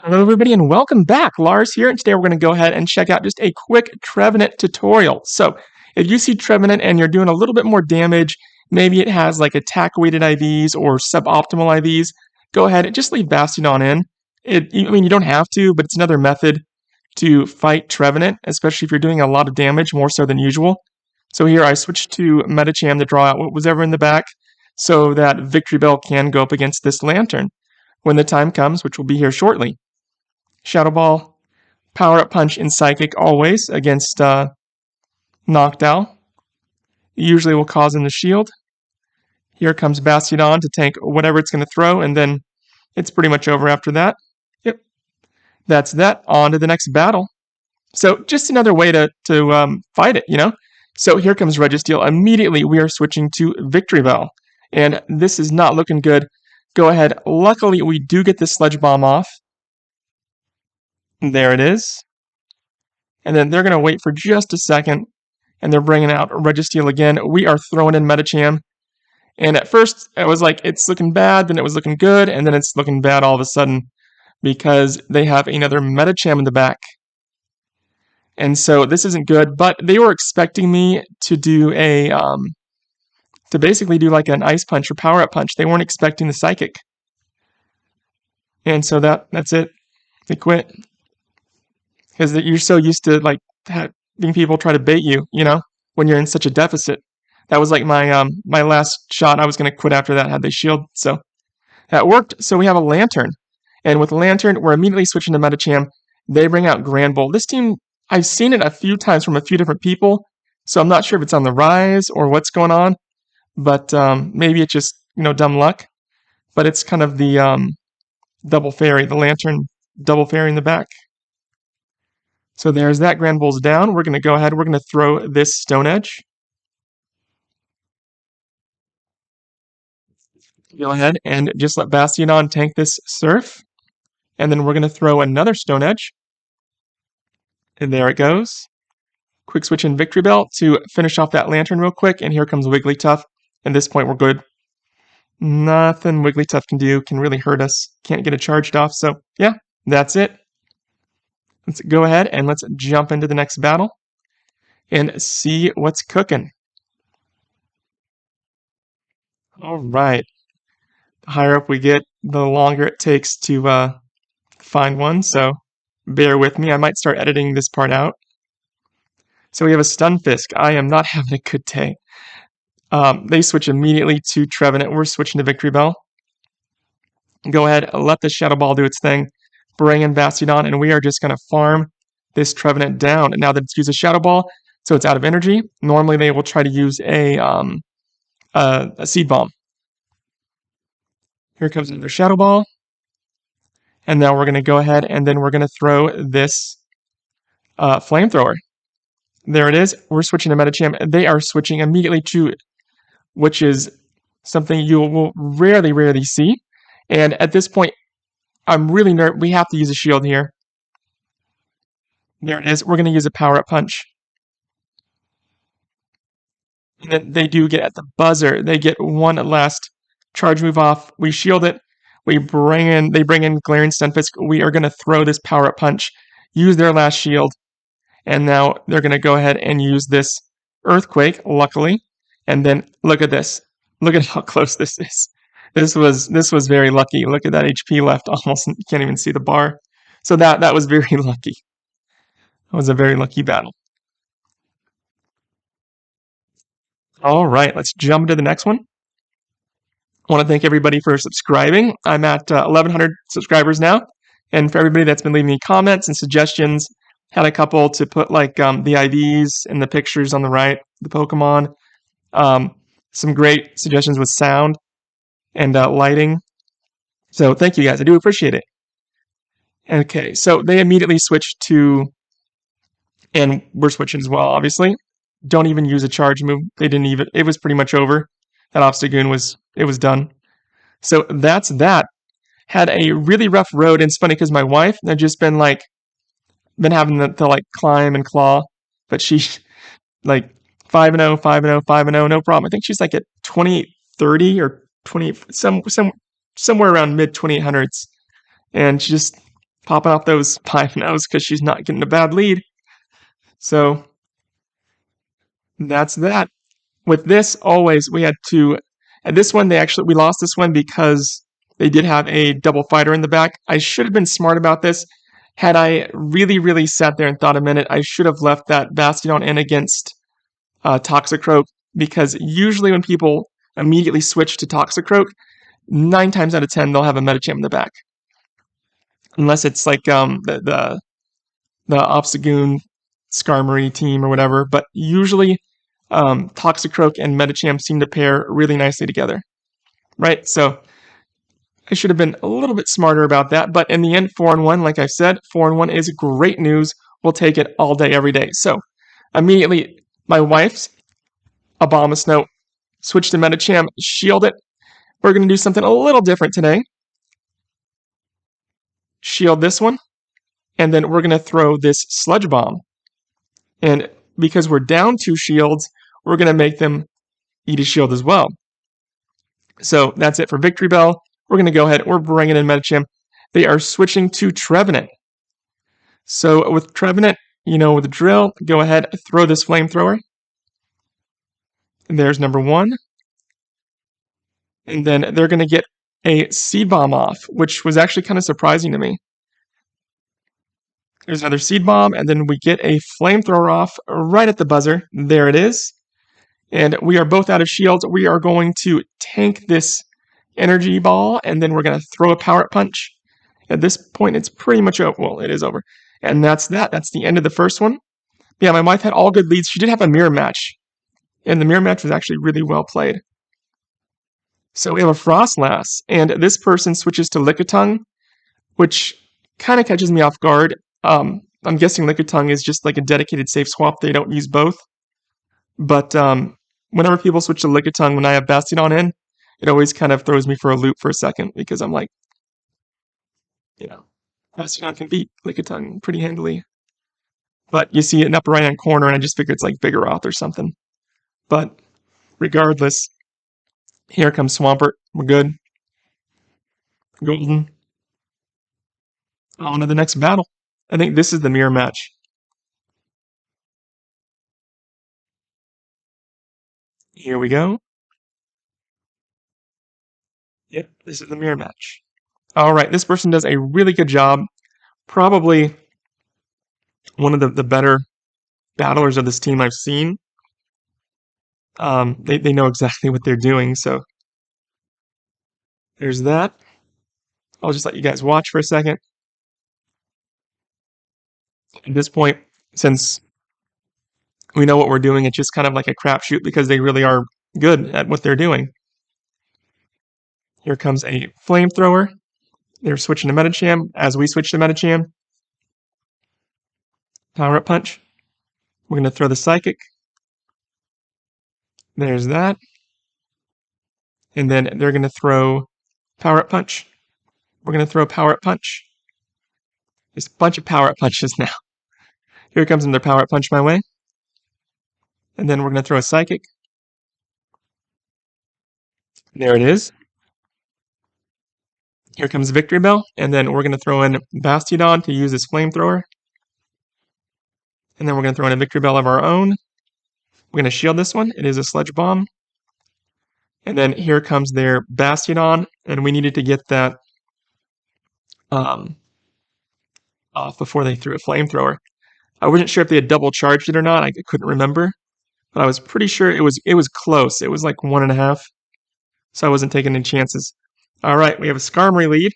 Hello everybody and welcome back. Lars here, and today we're going to go ahead and check out just a quick Trevenant tutorial. So if you see Trevenant and you're doing a little bit more damage, maybe it has like attack weighted IVs or suboptimal IVs, go ahead and just leave Bastion in. You don't have to, but it's another method to fight Trevenant, especially if you're doing a lot of damage, more so than usual. So here I switched to Metacham to draw out what was ever in the back so that Victory Bell can go up against this Lantern when the time comes, which will be here shortly. Shadow Ball, Power Up Punch in Psychic always against Noctowl. Usually will cause in the shield. Here comes Bastion to tank whatever it's going to throw, and then it's pretty much over after that. Yep, that's that. On to the next battle. So just another way to fight it, you know? So here comes Registeel. Immediately we are switching to Victory Bell, and this is not looking good. Go ahead. Luckily, we do get the Sludge Bomb off. There it is. And then they're going to wait for just a second, and they're bringing out Registeel again. We are throwing in Metacham. And at first, it was like, it's looking bad, then it was looking good, and then it's looking bad all of a sudden because they have another Metacham in the back. And so this isn't good, but they were expecting me to do to basically do like an Ice Punch or Power Up Punch. They weren't expecting the Psychic. And so that's it. They quit. Because you're so used to like having people try to bait you, you know, when you're in such a deficit. That was like my my last shot. I was going to quit after that had they shield. So that worked. So we have a Lantern. And with Lantern, we're immediately switching to Metacham. They bring out Grand Bull. This team, I've seen it a few times from a few different people. So I'm not sure if it's on the rise or what's going on. But maybe it's just, you know, dumb luck. But it's kind of the double fairy, the Lantern double fairy in the back. So there's that. Grand Bull's down. We're going to go ahead. We're going to throw this Stone Edge. Go ahead and just let Bastion tank this Surf. And then we're going to throw another Stone Edge. And there it goes. Quick switch in Victory Bell to finish off that Lantern real quick. And here comes Wigglytuff. At this point, we're good. Nothing Wigglytuff can do can really hurt us. Can't get it charged off. So yeah, that's it. Let's go ahead and let's jump into the next battle and see what's cooking. All right. The higher up we get, the longer it takes to find one, so bear with me. I might start editing this part out. So we have a Stunfisk. I am not having a good day. They switch immediately to Trevenant. We're switching to Victory Bell. Go ahead, let the Shadow Ball do its thing. Bring in Bastion, and we are just going to farm this Trevenant down. And now that it's used a Shadow Ball, so it's out of energy. Normally they will try to use a Seed Bomb. Here comes another Shadow Ball. And now we're going to go ahead and then we're going to throw this Flamethrower. There it is. We're switching to Metacham. They are switching immediately to it, which is something you will rarely see. And at this point, I'm really nervous. We have to use a shield here. There it is. We're going to use a Power Up Punch. And then they do get at the buzzer. They get one last charge move off. We shield it. They bring in Glaring Stunfisk. We are going to throw this Power Up Punch, use their last shield, and now they're going to go ahead and use this Earthquake, luckily. And then look at this. Look at how close this is. This was very lucky. Look at that HP left. Almost you can't even see the bar. So that was very lucky. That was a very lucky battle. All right, let's jump into the next one. I want to thank everybody for subscribing. I'm at 1,100 subscribers now. And for everybody that's been leaving me comments and suggestions, had a couple to put like the IVs and the pictures on the right, the Pokemon. Some great suggestions with sound and lighting. So thank you guys. I do appreciate it. Okay, so they immediately switched to, and we're switching as well, obviously. Don't even use a charge move. They didn't even, it was pretty much over. That Obstagoon was done. So that's that. Had a really rough road, and it's funny because my wife had just been having to like climb and claw, but she like 5-0, 5-0, 5-0, no problem. I think she's like at 2830 or 20, somewhere around mid 2800s. And she's just popping off those 5-0s because she's not getting a bad lead. So that's that. With this, always we had to. And this one, we lost this one because they did have a double fighter in the back. I should have been smart about this. Had I really, really sat there and thought a minute, I should have left that Bastion in against Toxicroak, because usually when people immediately switch to Toxicroak, 9 times out of 10 they'll have a Medicham in the back, unless it's like the Obstagoon Skarmory team or whatever. But usually Toxicroak and Medicham seem to pair really nicely together, right? So I should have been a little bit smarter about that. But in the end, 4-1, like I said, 4-1 is great news. We'll take it all day, every day. So immediately, my wife's Abomasnow switched to Medicham, shield it. We're going to do something a little different today. Shield this one, and then we're going to throw this Sludge Bomb. And because we're down 2 shields, we're going to make them eat a shield as well. So that's it for Victory Bell. We're going to go ahead. We're bringing in Medicham. They are switching to Trevenant. So with Trevenant, you know the drill. Go ahead, throw this Flamethrower. And there's number 1. And then they're going to get a Seed Bomb off, which was actually kind of surprising to me. There's another Seed Bomb, and then we get a Flamethrower off right at the buzzer. There it is. And we are both out of shields. We are going to tank this Energy Ball, and then we're going to throw a Power Punch. At this point, it's pretty much over. Well, it is over. And that's that. That's the end of the first one. Yeah, my wife had all good leads. She did have a mirror match, and the mirror match was actually really well played. So we have a Frostlass, and this person switches to Lickitung, which kind of catches me off guard. I'm guessing Lickitung is just like a dedicated safe swap. They don't use both. But whenever people switch to Lickitung when I have Bastion in, it always kind of throws me for a loop for a second, because I'm like, Bastion can beat Lickitung pretty handily. But you see it in the upper right-hand corner, and I just figure it's like Vigoroth or something. But regardless, here comes Swampert. We're good. Golden. On to the next battle. I think this is the mirror match. Here we go. Yep, this is the mirror match. All right, this person does a really good job. Probably one of the better battlers of this team I've seen. They know exactly what they're doing, so there's that. I'll just let you guys watch for a second. At this point, since we know what we're doing, it's just kind of like a crapshoot, because they really are good at what they're doing. Here comes a Flamethrower. They're switching to Medicham as we switch to Medicham. Power Up Punch. We're going to throw the Psychic. There's that. And then they're going to throw Power Up Punch. We're going to throw Power Up Punch. There's a bunch of Power Up Punches now. Here comes another Power Up Punch my way. And then we're going to throw a Psychic. There it is. Here comes Victory Bell, and then we're going to throw in Bastiodon to use this Flamethrower. And then we're going to throw in a Victory Bell of our own. We're going to shield this one. It is a Sludge Bomb. And then here comes their Bastiodon, and we needed to get that off before they threw a Flamethrower. I wasn't sure if they had double charged it or not. I couldn't remember, but I was pretty sure it was close. It was like 1.5, so I wasn't taking any chances. All right, we have a Skarmory lead,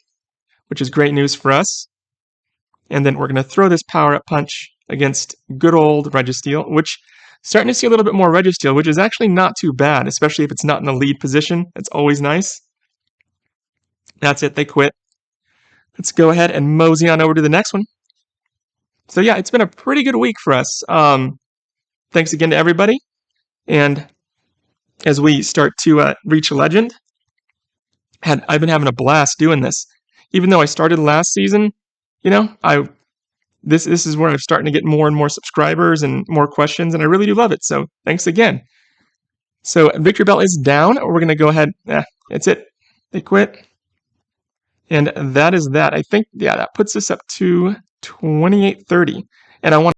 which is great news for us. And then we're going to throw this Power Up Punch against good old Registeel, which starting to see a little bit more Registeel, which is actually not too bad, especially if it's not in the lead position. It's always nice. That's it, they quit. Let's go ahead and mosey on over to the next one. So yeah, it's been a pretty good week for us. Thanks again to everybody. And as we start to reach a legend, I've been having a blast doing this. Even though I started last season, I this is where I'm starting to get more and more subscribers and more questions, and I really do love it. So thanks again. So Victory Bell is down. We're going to go ahead. That's it. They quit. And that is that. I think, yeah, that puts us up to 2830. And I want